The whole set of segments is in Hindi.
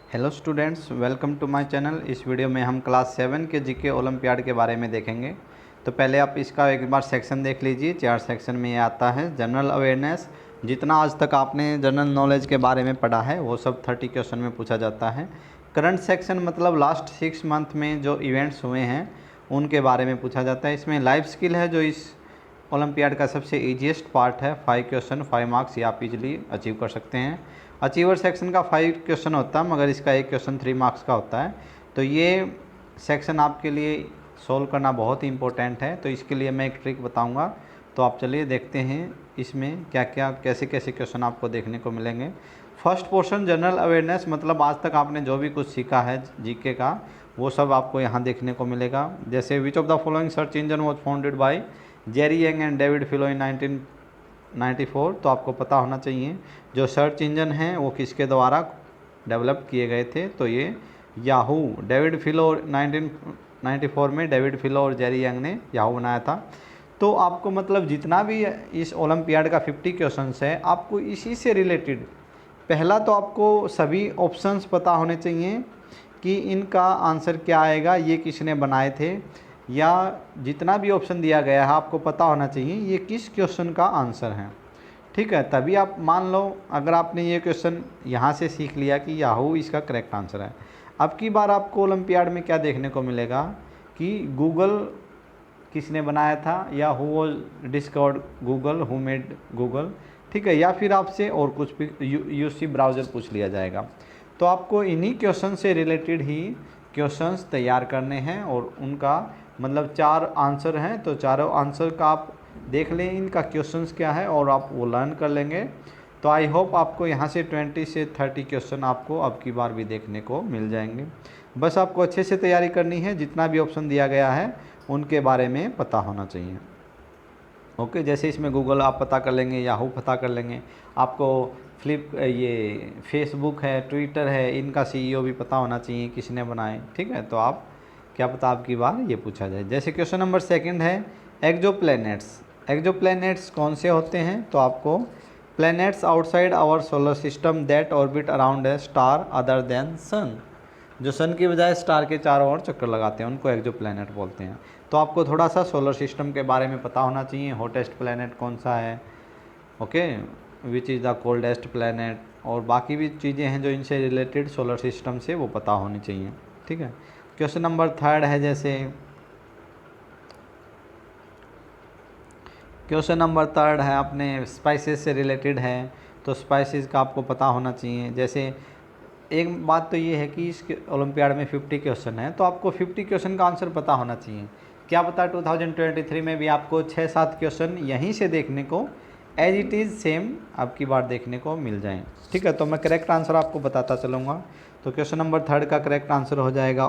Hello students, welcome to my channel. इस वीडियो में हम क्लास 7 के जीके ओलंपियाड के बारे में देखेंगे। तो पहले आप इसका एक बार सेक्शन देख लीजिए। 4 सेक्शन में ये आता है। जनरल अवेयरनेस, जितना आज तक आपने जनरल नॉलेज के बारे में पढ़ा है वो सब 30 क्वेश्चन में पूछा जाता है। करंट सेक्शन मतलब लास्ट 6 मंथ में जो इवेंट्स हुए हैं उनके बारे में पूछा जाता है। इसमें लाइफ स्किल है जो इस ओलंपियाड का सबसे ईजीएस्ट पार्ट है। 5 क्वेश्चन 5 मार्क्स ये आप इजीली अचीव कर सकते हैं। अचीवर सेक्शन का 5 क्वेश्चन होता है मगर इसका 1 क्वेश्चन 3 मार्क्स का होता है। तो ये सेक्शन आपके लिए सोल्व करना बहुत ही इंपॉर्टेंट है। तो इसके लिए मैं एक ट्रिक बताऊंगा। तो आप चलिए देखते हैं इसमें क्या क्या कैसे कैसे क्वेश्चन आपको देखने को मिलेंगे। फर्स्ट पोर्शन जनरल अवेयरनेस, मतलब आज तक आपने जो भी कुछ सीखा है जीके का वो सब आपको यहाँ देखने को मिलेगा। जैसे which of the following search engine was founded by Jerry Yang and David Filo in 1994। तो आपको पता होना चाहिए जो सर्च इंजन हैं वो किसके द्वारा डेवलप किए गए थे। तो ये याहू, डेविड फिलो 1994 में डेविड फिलो और जेरी यंग ने याहू बनाया था। तो आपको मतलब जितना भी इस ओलंपियाड का 50 क्वेश्चंस है आपको इसी से रिलेटेड, पहला तो आपको सभी ऑप्शंस पता होने चाहिए कि इनका आंसर क्या आएगा, ये किसने बनाए थे, या जितना भी ऑप्शन दिया गया है आपको पता होना चाहिए ये किस क्वेश्चन का आंसर है। ठीक है, तभी आप मान लो अगर आपने ये क्वेश्चन यहाँ से सीख लिया कि याहू इसका करेक्ट आंसर है। अब की बार आपको ओलंपियाड में क्या देखने को मिलेगा कि गूगल किसने बनाया था, या who was discovered Google, who made Google. ठीक है, या फिर आपसे और कुछ भी यूसी ब्राउज़र पूछ लिया जाएगा। तो आपको इन्हीं क्वेश्चन से रिलेटेड ही क्वेश्चंस तैयार करने हैं और उनका मतलब 4 आंसर हैं। तो चारों आंसर का आप देख लें इनका क्वेश्चंस क्या है और आप वो लर्न कर लेंगे। तो आई होप आपको यहाँ से 20 से 30 क्वेश्चन आपको अब की बार भी देखने को मिल जाएंगे। बस आपको अच्छे से तैयारी करनी है, जितना भी ऑप्शन दिया गया है उनके बारे में पता होना चाहिए। ओके, जैसे इसमें गूगल आप पता कर लेंगे, याहू पता कर लेंगे, आपको ये फेसबुक है, ट्विटर है, इनका सीईओ भी पता होना चाहिए किसने बनाए। ठीक है, तो आप क्या पता आपकी बार ये पूछा जाए। जैसे क्वेश्चन नंबर 2 है एक्जोप्लैनेट्स। एक्जोप्लैनेट्स कौन से होते हैं? तो आपको planets outside our solar system that orbit around a star other than sun, जो सन की बजाय स्टार के चारों ओर चक्कर लगाते हैं उनको एक्जोप्लैनेट बोलते हैं। तो आपको थोड़ा सा सोलर सिस्टम के बारे में पता होना चाहिए। हॉटेस्ट प्लैनेट कौन सा है, okay, which is the coldest planet, और बाकी भी चीज़ें हैं जो इनसे रिलेटेड सोलर सिस्टम से वो पता होनी चाहिए। ठीक है, क्वेश्चन नंबर 3 है, जैसे क्वेश्चन नंबर 3 है अपने स्पाइसेस से रिलेटेड है। तो स्पाइसेस का आपको पता होना चाहिए। जैसे एक बात तो ये है कि इस ओलंपियाड में 50 क्वेश्चन है तो आपको 50 क्वेश्चन का आंसर पता होना चाहिए। क्या पता 2023 में भी आपको 6-7 क्वेश्चन यहीं से देखने को एज इट इज़ सेम अब की बार देखने को मिल जाएं। ठीक है, तो मैं करेक्ट आंसर आपको बताता चलूँगा। तो क्वेश्चन नंबर 3 का करेक्ट आंसर हो जाएगा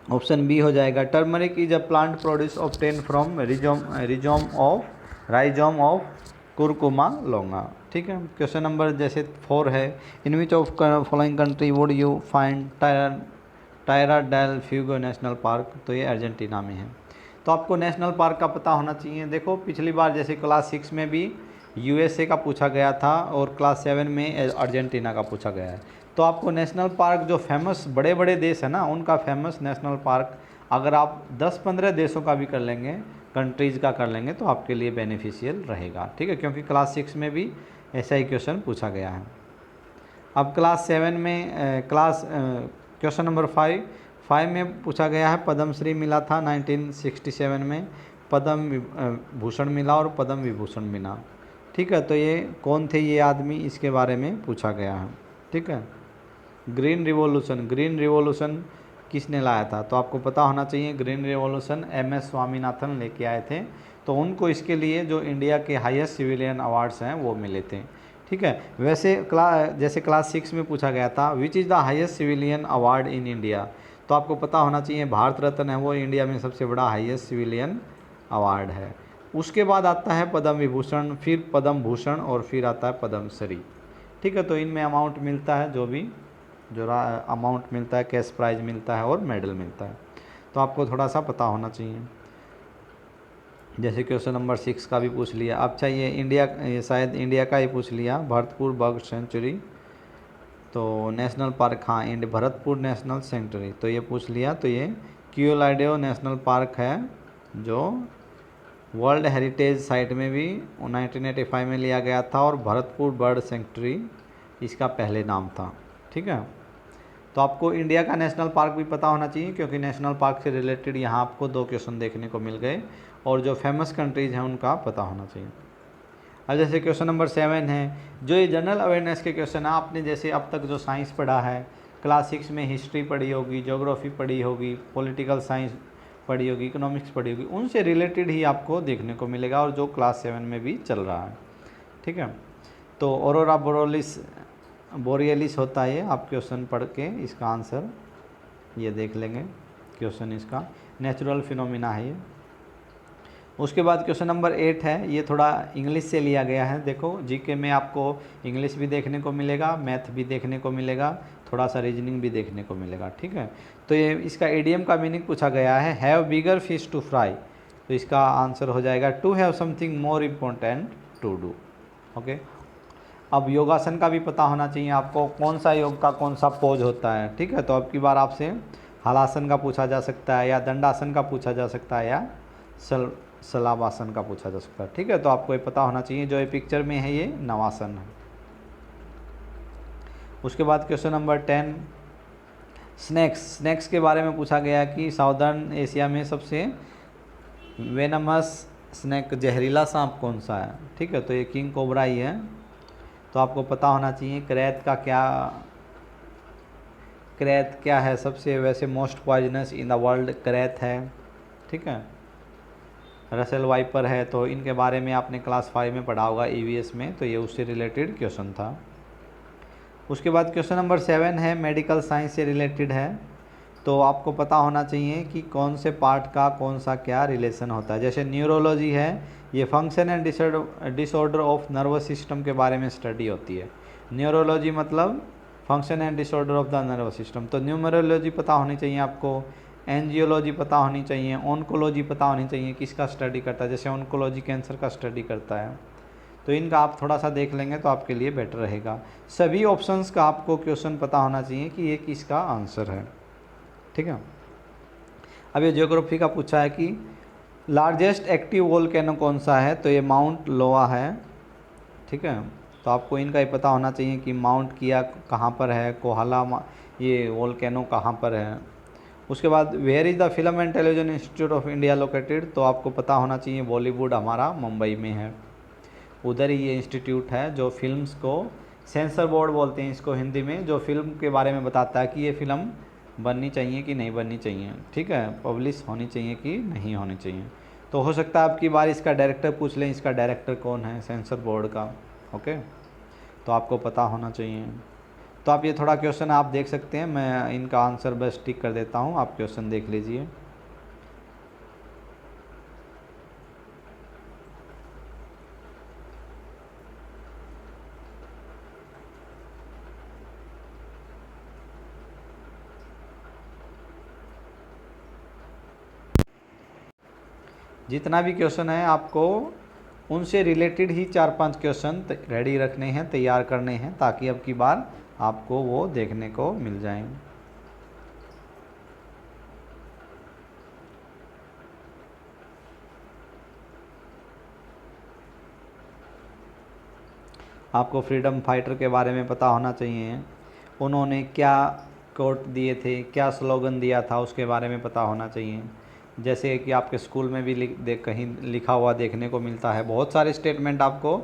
ऑप्शन बी हो जाएगा। Turmeric is a plant produce obtain from rhizome of Curcuma longa. ठीक है, क्वेश्चन नंबर जैसे 4 है, in which of following country would you find Tierra del Fuego national park. तो ये अर्जेंटीना में है। तो आपको नेशनल पार्क का पता होना चाहिए। देखो पिछली बार जैसे क्लास 6 में भी यूएसए का पूछा गया था और क्लास 7 में अर्जेंटीना का पूछा गया है। तो आपको नेशनल पार्क जो फेमस बड़े बड़े देश है ना उनका फेमस नेशनल पार्क अगर आप 10-15 देशों का भी कर लेंगे, कंट्रीज़ का कर लेंगे, तो आपके लिए बेनिफिशियल रहेगा। ठीक है, क्योंकि क्लास 6 में भी ऐसा ही क्वेश्चन पूछा गया है। अब क्लास 7 में क्वेश्चन नंबर 5 में पूछा गया है पद्मश्री मिला था 1967 में, पद्म भूषण मिला और पद्म विभूषण मिला। ठीक है, तो ये कौन थे ये आदमी, इसके बारे में पूछा गया है। ठीक है, ग्रीन रिवॉल्यूशन किसने लाया था? तो आपको पता होना चाहिए ग्रीन रिवॉल्यूशन MS स्वामीनाथन लेके आए थे। तो उनको इसके लिए जो इंडिया के हाईएस्ट सिविलियन अवार्ड्स हैं वो मिले थे। ठीक है, वैसे जैसे क्लास 6 में पूछा गया था which is the highest civilian award in India. तो आपको पता होना चाहिए भारत रत्न है वो इंडिया में सबसे बड़ा हाईएस्ट सिविलियन अवार्ड है। उसके बाद आता है पद्म विभूषण, फिर पद्म भूषण और फिर आता है पद्मश्री। ठीक है, तो इनमें अमाउंट मिलता है जो अमाउंट मिलता है, कैश प्राइज मिलता है और मेडल मिलता है। तो आपको थोड़ा सा पता होना चाहिए। जैसे क्वेश्चन नंबर 6 का भी पूछ लिया। अब चाहिए इंडिया, ये शायद इंडिया का ही पूछ लिया, भरतपुर बर्ड सेंचुरी, तो नेशनल पार्क, हाँ भरतपुर नेशनल सेंचुरी, तो ये पूछ लिया। तो ये क्यूलाइडो नेशनल पार्क है जो वर्ल्ड हेरिटेज साइट में भी 1985 में लिया गया था, और भरतपुर बर्ड सेंचुरी इसका पहले नाम था। ठीक है, तो आपको इंडिया का नेशनल पार्क भी पता होना चाहिए, क्योंकि नेशनल पार्क से रिलेटेड यहाँ आपको 2 क्वेश्चन देखने को मिल गए, और जो फेमस कंट्रीज हैं उनका पता होना चाहिए। अब जैसे क्वेश्चन नंबर 7 है, जो ये जनरल अवेयरनेस के क्वेश्चन है, आपने जैसे अब तक जो साइंस पढ़ा है, क्लास 6 में हिस्ट्री पढ़ी होगी, ज्योग्राफी पढ़ी होगी, पॉलिटिकल साइंस पढ़ी होगी, इकोनॉमिक्स पढ़ी होगी, उनसे रिलेटेड ही आपको देखने को मिलेगा, और जो क्लास 7 में भी चल रहा है। ठीक है, तो ऑरोरा बोरियलिस होता है ये, आप क्वेश्चन पढ़ के इसका आंसर ये देख लेंगे, क्वेश्चन इसका नेचुरल फिनोमिना है ये। उसके बाद क्वेश्चन नंबर 8 है, ये थोड़ा इंग्लिश से लिया गया है। देखो जीके में आपको इंग्लिश भी देखने को मिलेगा, मैथ भी देखने को मिलेगा, थोड़ा सा रीजनिंग भी देखने को मिलेगा। ठीक है, तो ये इसका इडियम का मीनिंग पूछा गया है, have bigger fish to fry, तो इसका आंसर हो जाएगा to have something more important to do. Okay, अब योगासन का भी पता होना चाहिए आपको, कौन सा योग का कौन सा पोज होता है। ठीक है, तो अब की बार आपसे हलासन का पूछा जा सकता है, या दंडासन का पूछा जा सकता है, या सलाबासन का पूछा जा सकता है। ठीक है, तो आपको ये पता होना चाहिए। जो ये पिक्चर में है ये नवासन है। उसके बाद क्वेश्चन नंबर 10, स्नैक्स के बारे में पूछा गया कि साउदर्न एशिया में सबसे वेनमस स्नैक, जहरीला सांप कौन सा है। ठीक है, तो ये किंग कोबरा ही है। तो आपको पता होना चाहिए क्रेत क्या है सबसे वैसे most poisonous in the world, krait है। ठीक है, रसेल वाइपर है, तो इनके बारे में आपने क्लास 5 में पढ़ा होगा ईवीएस में, तो ये उससे रिलेटेड क्वेश्चन था। उसके बाद क्वेश्चन नंबर 7 है, मेडिकल साइंस से रिलेटेड है, तो आपको पता होना चाहिए कि कौन से पार्ट का कौन सा क्या रिलेशन होता है। जैसे न्यूरोलॉजी है, ये function and disorder of nervous system के बारे में स्टडी होती है। न्यूरोलॉजी मतलब function and disorder of the nervous system, तो न्यूमरोलॉजी पता होनी चाहिए आपको, एंजियोलॉजी पता होनी चाहिए, ऑन्कोलॉजी पता होनी चाहिए, किसका स्टडी करता है। जैसे ऑन्कोलॉजी कैंसर का स्टडी करता है, तो इनका आप थोड़ा सा देख लेंगे तो आपके लिए बेटर रहेगा। सभी ऑप्शंस का आपको क्वेश्चन पता होना चाहिए कि ये किसका आंसर है। ठीक है, अब ये ज्योग्राफी का पूछा है कि लार्जेस्ट एक्टिव वोल्केनो कौन सा है, तो ये माउंट लोआ है। ठीक है, तो आपको इनका ही पता होना चाहिए कि माउंट किया कहाँ पर है, कोहाला ये वोल्केनो कहाँ पर है। उसके बाद where is the film and television institute of India located, तो आपको पता होना चाहिए बॉलीवुड हमारा मुंबई में है, उधर ही ये इंस्टीट्यूट है जो फिल्म्स को, सेंसर बोर्ड बोलते हैं इसको हिंदी में, जो फिल्म के बारे में बताता है कि ये फ़िल्म बननी चाहिए कि नहीं बननी चाहिए। ठीक है, पब्लिश होनी चाहिए कि नहीं होनी चाहिए। तो हो सकता है आपकी बार इसका डायरेक्टर पूछ लें, इसका डायरेक्टर कौन है सेंसर बोर्ड का। ओके, तो आपको पता होना चाहिए। तो आप ये थोड़ा क्वेश्चन आप देख सकते हैं, मैं इनका आंसर बस टिक कर देता हूँ, आप क्वेश्चन देख लीजिए। जितना भी क्वेश्चन है आपको उनसे रिलेटेड ही 4-5 क्वेश्चन रेडी रखने हैं, तैयार करने हैं, ताकि अब की बार आपको वो देखने को मिल जाएं। आपको फ्रीडम फाइटर के बारे में पता होना चाहिए, उन्होंने क्या कोट दिए थे, क्या स्लोगन दिया था, उसके बारे में पता होना चाहिए। जैसे कि आपके स्कूल में भी कहीं लिखा हुआ देखने को मिलता है, बहुत सारे स्टेटमेंट आपको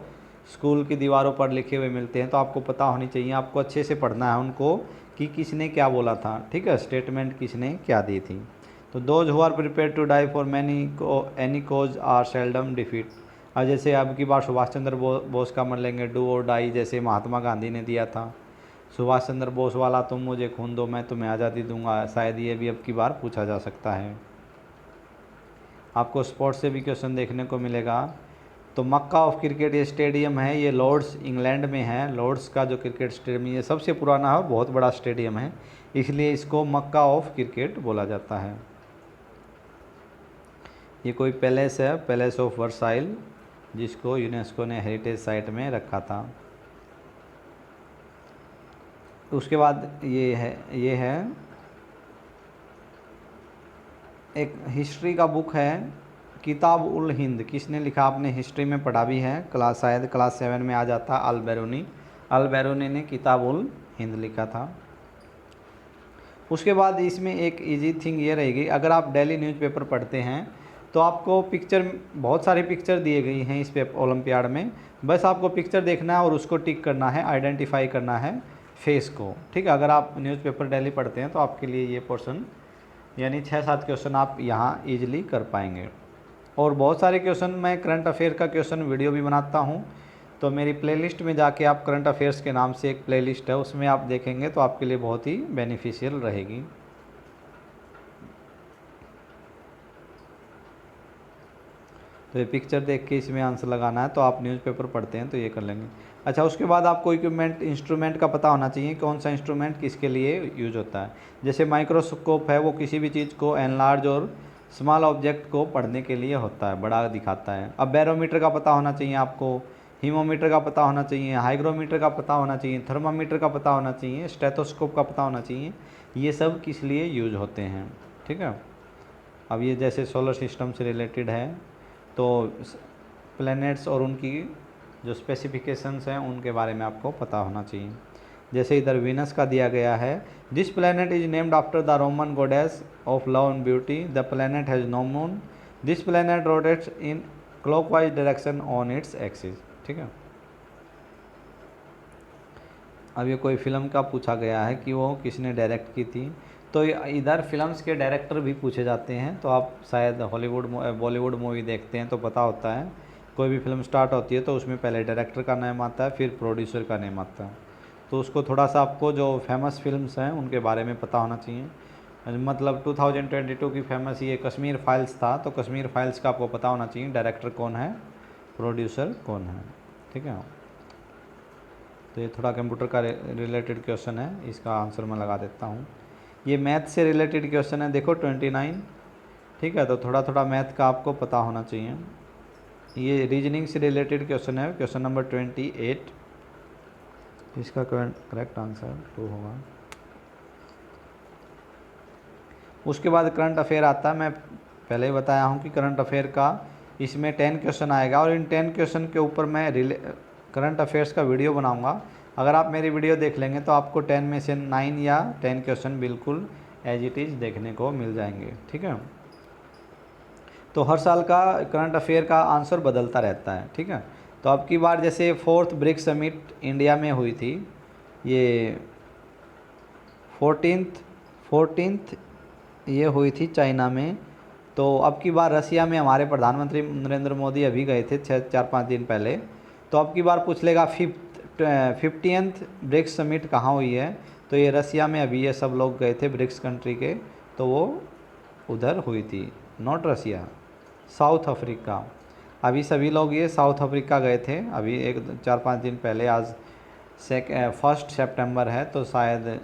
स्कूल की दीवारों पर लिखे हुए मिलते हैं, तो आपको पता होनी चाहिए, आपको अच्छे से पढ़ना है उनको कि किसने क्या बोला था। ठीक है, स्टेटमेंट किसने क्या दी थी। तो those who are prepare to die for any cause are seldom defeat. अब जैसे अब की बार सुभाष चंद्र बोस का मन लेंगे, डू और डाई, जैसे महात्मा गांधी ने दिया था, सुभाष चंद्र बोस वाला तुम मुझे खून दो मैं तुम्हें आज़ादी दूंगा, शायद ये भी अब की बार पूछा जा सकता है। आपको स्पोर्ट्स से भी क्वेश्चन देखने को मिलेगा। तो मक्का ऑफ क्रिकेट ये स्टेडियम है, ये लॉर्ड्स इंग्लैंड में है। लॉर्ड्स का जो क्रिकेट स्टेडियम ये सबसे पुराना है और बहुत बड़ा स्टेडियम है, इसलिए इसको मक्का ऑफ क्रिकेट बोला जाता है। ये कोई पैलेस है, पैलेस ऑफ वर्साइल, जिसको यूनेस्को ने हेरिटेज साइट में रखा था। उसके बाद ये है एक हिस्ट्री का बुक है, किताब उल हिंद। किसने लिखा? आपने हिस्ट्री में पढ़ा भी है, शायद क्लास 7 में आ जाता। अल बैरूनी ने किताब उल हिंद लिखा था। उसके बाद इसमें एक इजी थिंग ये रहेगी, अगर आप डेली न्यूज़पेपर पढ़ते हैं तो आपको पिक्चर, बहुत सारी पिक्चर दिए गई हैं इस पे ओलंपियाड में, बस आपको पिक्चर देखना है और उसको टिक करना है, आइडेंटिफाई करना है फेस को, ठीक है। अगर आप न्यूज़पेपर डेली पढ़ते हैं तो आपके लिए ये पोर्शन यानी 6-7 क्वेश्चन आप यहाँ ईजिली कर पाएंगे। और बहुत सारे क्वेश्चन मैं करंट अफेयर का क्वेश्चन वीडियो भी बनाता हूँ, तो मेरी प्लेलिस्ट में जाके आप करंट अफेयर्स के नाम से एक प्लेलिस्ट है, उसमें आप देखेंगे तो आपके लिए बहुत ही बेनिफिशियल रहेगी। तो ये पिक्चर देख के इसमें आंसर लगाना है, तो आप न्यूज़पेपर पढ़ते हैं तो ये कर लेंगे। अच्छा, उसके बाद आपको इक्विपमेंट, इंस्ट्रूमेंट का पता होना चाहिए, कौन सा इंस्ट्रूमेंट किसके लिए यूज होता है। जैसे माइक्रोस्कोप है, वो किसी भी चीज़ को एनलार्ज और स्मॉल ऑब्जेक्ट को पढ़ने के लिए होता है, बड़ा दिखाता है। अब बैरोमीटर का पता होना चाहिए आपको, हीमोमीटर का पता होना चाहिए, हाइग्रोमीटर का पता होना चाहिए, थर्मामीटर का पता होना चाहिए, स्टेथोस्कोप का पता होना चाहिए। ये सब किस लिए यूज होते हैं, ठीक है। अब ये जैसे सोलर सिस्टम से रिलेटेड है, तो प्लैनेट्स और उनकी जो स्पेसिफिकेशंस हैं उनके बारे में आपको पता होना चाहिए। जैसे इधर वीनस का दिया गया है, this planet is named after the Roman goddess of love and beauty, the planet has no moon, this planet rotates in clockwise direction on its axis, ठीक है। अब ये कोई फिल्म का पूछा गया है कि वो किसने डायरेक्ट की थी, तो इधर फिल्म्स के डायरेक्टर भी पूछे जाते हैं। तो आप शायद हॉलीवुड बॉलीवुड मूवी देखते हैं तो पता होता है, कोई भी फिल्म स्टार्ट होती है तो उसमें पहले डायरेक्टर का नाम आता है, फिर प्रोड्यूसर का नाम आता है। तो उसको थोड़ा सा आपको जो फेमस फिल्म्स हैं उनके बारे में पता होना चाहिए। मतलब 2022 की फेमस ये कश्मीर फाइल्स था, तो कश्मीर फाइल्स का आपको पता होना चाहिए डायरेक्टर कौन है, प्रोड्यूसर कौन है, ठीक है। तो ये थोड़ा कंप्यूटर का रिलेटेड क्वेश्चन है, इसका आंसर मैं लगा देता हूँ। ये मैथ से रिलेटेड क्वेश्चन है, देखो 29, ठीक है। तो थोड़ा थोड़ा मैथ का आपको पता होना चाहिए। ये रीजनिंग से रिलेटेड क्वेश्चन है, क्वेश्चन नंबर 28, इसका करेक्ट आंसर 2 होगा। उसके बाद करंट अफेयर आता है। मैं पहले ही बताया हूँ कि करंट अफेयर का इसमें 10 क्वेश्चन आएगा, और इन 10 क्वेश्चन के ऊपर मैं करंट अफेयर्स का वीडियो बनाऊंगा। अगर आप मेरी वीडियो देख लेंगे तो आपको 10 में से 9 या 10 क्वेश्चन बिल्कुल एज इट इज़ देखने को मिल जाएंगे, ठीक है। तो हर साल का करंट अफेयर का आंसर बदलता रहता है, ठीक है। तो अब की बार जैसे 4th ब्रिक्स समिट इंडिया में हुई थी, ये 14th ये हुई थी चाइना में। तो अब की बार रसिया में हमारे प्रधानमंत्री नरेंद्र मोदी अभी गए थे 4-5 दिन पहले। तो अब की बार पूछ लेगा 50th ब्रिक्स समिट कहाँ हुई है, तो ये रसिया में अभी ये सब लोग गए थे ब्रिक्स कंट्री के, तो वो उधर हुई थी, नॉट रसिया, साउथ अफ्रीका। अभी सभी लोग ये साउथ अफ्रीका गए थे अभी 4-5 दिन पहले। आज 1 सितंबर है, तो शायद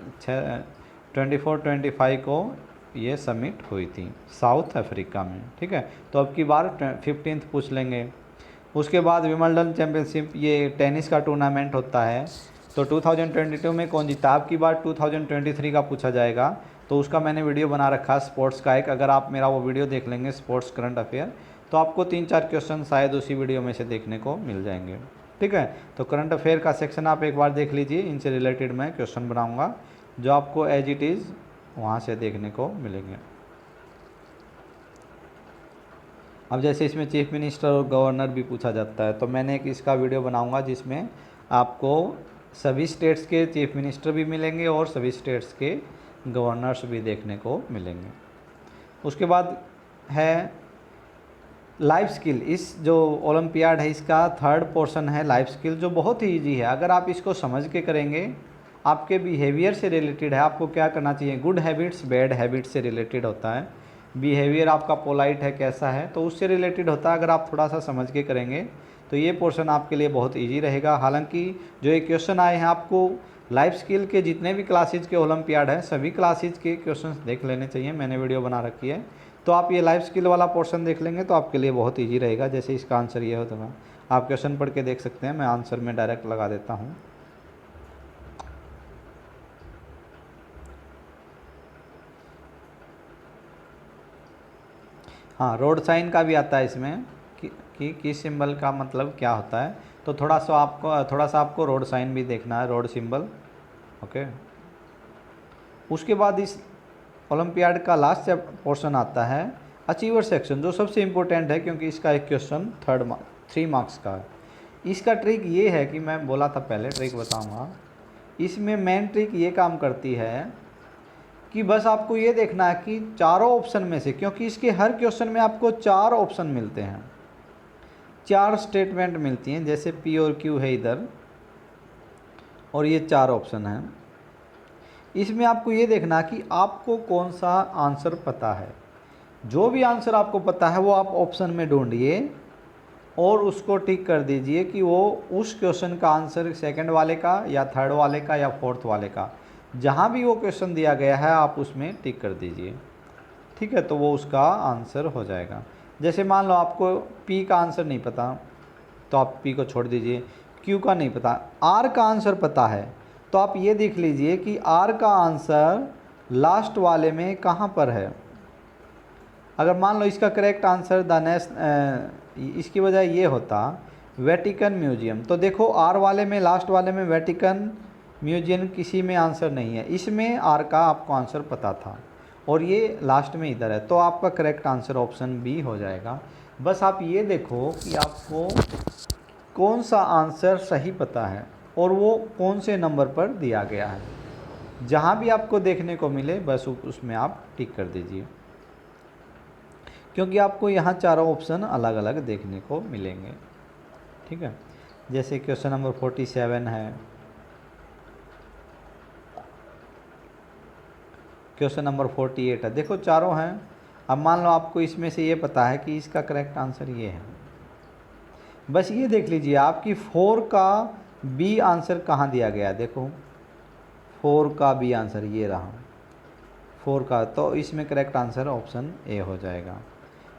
24-25 को ये समिट हुई थी साउथ अफ्रीका में, ठीक है। तो अब की बार 15th पूछ लेंगे। उसके बाद विंबलडन चैम्पियनशिप, ये टेनिस का टूर्नामेंट होता है, तो 2022 में कौन जीता। अब की बार 2023 का पूछा जाएगा, तो उसका मैंने वीडियो बना रखा है स्पोर्ट्स का एक। अगर आप मेरा वो वीडियो देख लेंगे स्पोर्ट्स करंट अफेयर, तो आपको 3-4 क्वेश्चन शायद उसी वीडियो में से देखने को मिल जाएंगे, ठीक है। तो करंट अफेयर का सेक्शन आप एक बार देख लीजिए, इनसे रिलेटेड मैं क्वेश्चन बनाऊँगा जो आपको एज इट इज़ वहाँ से देखने को मिलेंगे। अब जैसे इसमें चीफ मिनिस्टर और गवर्नर भी पूछा जाता है, तो मैंने एक इसका वीडियो बनाऊंगा जिसमें आपको सभी स्टेट्स के चीफ मिनिस्टर भी मिलेंगे और सभी स्टेट्स के गवर्नर्स भी देखने को मिलेंगे। उसके बाद है लाइफ स्किल। इस जो ओलंपियाड है इसका 3rd पोर्शन है लाइफ स्किल, जो बहुत ही ईजी है। अगर आप इसको समझ के करेंगे, आपके बिहेवियर से रिलेटेड है, आपको क्या करना चाहिए, गुड हैबिट्स बैड हैबिट्स से रिलेटेड होता है। बिहेवियर आपका पोलाइट है कैसा है, तो उससे रिलेटेड होता है। अगर आप थोड़ा सा समझ के करेंगे तो ये पोर्शन आपके लिए बहुत इजी रहेगा। हालांकि जो ये क्वेश्चन आए हैं, आपको लाइफ स्किल के जितने भी क्लासेज के ओलंपियाड हैं सभी क्लासेज के क्वेश्चंस देख लेने चाहिए, मैंने वीडियो बना रखी है। तो आप ये लाइफ स्किल वाला पोर्शन देख लेंगे तो आपके लिए बहुत ईजी रहेगा। जैसे इसका आंसर ये होता है, आप क्वेश्चन पढ़ के देख सकते हैं, मैं आंसर में डायरेक्ट लगा देता हूँ। हाँ, रोड साइन का भी आता है इसमें कि सिंबल का मतलब क्या होता है, तो थोड़ा सा आपको रोड साइन भी देखना है, रोड सिंबल। ओके, उसके बाद इस ओलंपियाड का लास्ट पोर्शन आता है अचीवर सेक्शन, जो सबसे इम्पोर्टेंट है क्योंकि इसका एक क्वेश्चन 3 मार्क्स का है। इसका ट्रिक ये है कि मैं बोला था पहले, ट्रिक बताऊंगा। इसमें मेन ट्रिक ये काम करती है कि बस आपको ये देखना है कि चारों ऑप्शन में से, क्योंकि इसके हर क्वेश्चन में आपको 4 ऑप्शन मिलते हैं, 4 स्टेटमेंट मिलती हैं, जैसे पी और क्यू है इधर और ये 4 ऑप्शन हैं। इसमें आपको ये देखना कि आपको कौन सा आंसर पता है। जो भी आंसर आपको पता है वो आप ऑप्शन में ढूंढिए और उसको टिक कर दीजिए कि वो उस क्वेश्चन का आंसर सेकंड वाले का या थर्ड वाले का या फोर्थ वाले का, जहाँ भी वो क्वेश्चन दिया गया है आप उसमें टिक कर दीजिए। ठीक है, तो वो उसका आंसर हो जाएगा। जैसे मान लो आपको पी का आंसर नहीं पता तो आप पी को छोड़ दीजिए, क्यू का नहीं पता, आर का आंसर पता है तो आप ये देख लीजिए कि आर का आंसर लास्ट वाले में कहाँ पर है। अगर मान लो इसका करेक्ट आंसर इसकी वजह ये होता वेटिकन म्यूजियम, तो देखो आर वाले में, लास्ट वाले में वेटिकन म्यूजियम किसी में आंसर नहीं है, इसमें आर का आपको आंसर पता था और ये लास्ट में इधर है, तो आपका करेक्ट आंसर ऑप्शन बी हो जाएगा। बस आप ये देखो कि आपको कौन सा आंसर सही पता है और वो कौन से नंबर पर दिया गया है। जहाँ भी आपको देखने को मिले बस उसमें आप टिक कर दीजिए, क्योंकि आपको यहाँ चारों ऑप्शन अलग अलग देखने को मिलेंगे। ठीक है, जैसे क्वेश्चन नंबर 47 है, क्वेश्चन नंबर 48 है, देखो चारों हैं। अब मान लो आपको इसमें से ये पता है कि इसका करेक्ट आंसर ये है, बस ये देख लीजिए आपकी 4 का बी आंसर कहाँ दिया गया है। देखो 4 का बी आंसर ये रहा, 4 का, तो इसमें करेक्ट आंसर ऑप्शन ए हो जाएगा।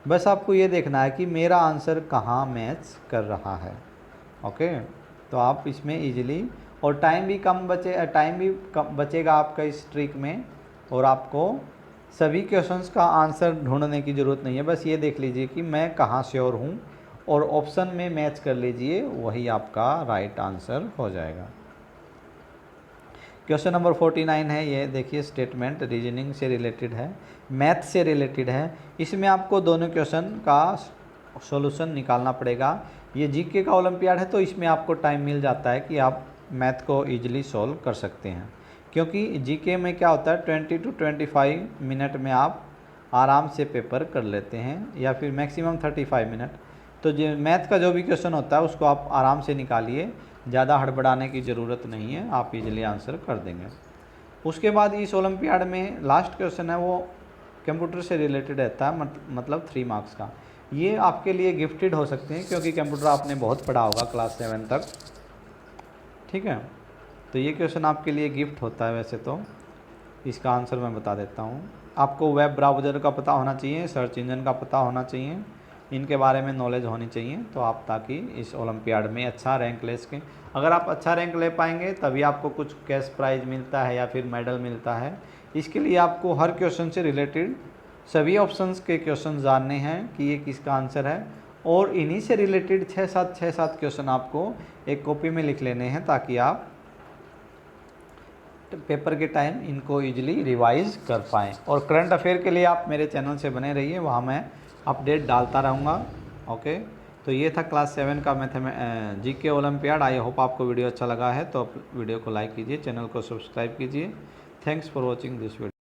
बस आपको ये देखना है कि मेरा आंसर कहाँ मैच कर रहा है। ओके, तो आप इसमें इजीली, और टाइम भी कम बचेगा आपका इस ट्रिक में, और आपको सभी क्वेश्चंस का आंसर ढूंढने की ज़रूरत नहीं है। बस ये देख लीजिए कि मैं कहाँ श्योर हूँ और ऑप्शन में मैच कर लीजिए, वही आपका राइट आंसर हो जाएगा। क्वेश्चन नंबर 49 है, ये देखिए स्टेटमेंट रीजनिंग से रिलेटेड है, मैथ से रिलेटेड है। इसमें आपको दोनों क्वेश्चन का सॉल्यूशन निकालना पड़ेगा। ये जीके का ओलंपियाड है तो इसमें आपको टाइम मिल जाता है कि आप मैथ को ईजिली सॉल्व कर सकते हैं, क्योंकि जीके में क्या होता है 20 to 25 मिनट में आप आराम से पेपर कर लेते हैं, या फिर मैक्सिमम 35 मिनट। तो जो मैथ का जो भी क्वेश्चन होता है उसको आप आराम से निकालिए, ज़्यादा हड़बड़ाने की ज़रूरत नहीं है, आप इजीली आंसर कर देंगे। उसके बाद इस ओलंपियाड में लास्ट क्वेश्चन है वो कंप्यूटर से रिलेटेड रहता है, मतलब 3 मार्क्स का। ये आपके लिए गिफ्टेड हो सकते हैं क्योंकि कंप्यूटर आपने बहुत पढ़ा होगा क्लास 7 तक। ठीक है, तो ये क्वेश्चन आपके लिए गिफ्ट होता है। वैसे तो इसका आंसर मैं बता देता हूँ। आपको वेब ब्राउज़र का पता होना चाहिए, सर्च इंजन का पता होना चाहिए, इनके बारे में नॉलेज होनी चाहिए, तो आप ताकि इस ओलंपियाड में अच्छा रैंक ले सकें। अगर आप अच्छा रैंक ले पाएंगे तभी आपको कुछ कैश प्राइज़ मिलता है या फिर मेडल मिलता है। इसके लिए आपको हर क्वेश्चन से रिलेटेड सभी ऑप्शंस के क्वेश्चन जानने हैं कि ये किसका आंसर है, और इन्हीं से रिलेटेड 6-7 क्वेश्चन आपको एक कॉपी में लिख लेने हैं ताकि आप पेपर के टाइम इनको इजीली रिवाइज कर पाएँ। और करंट अफेयर के लिए आप मेरे चैनल से बने रहिए, वहाँ मैं अपडेट डालता रहूँगा। ओके, तो ये था क्लास 7 का जीके ओलंपियाड। आई होप आपको वीडियो अच्छा लगा है, तो वीडियो को लाइक कीजिए, चैनल को सब्सक्राइब कीजिए। Thanks for watching this video.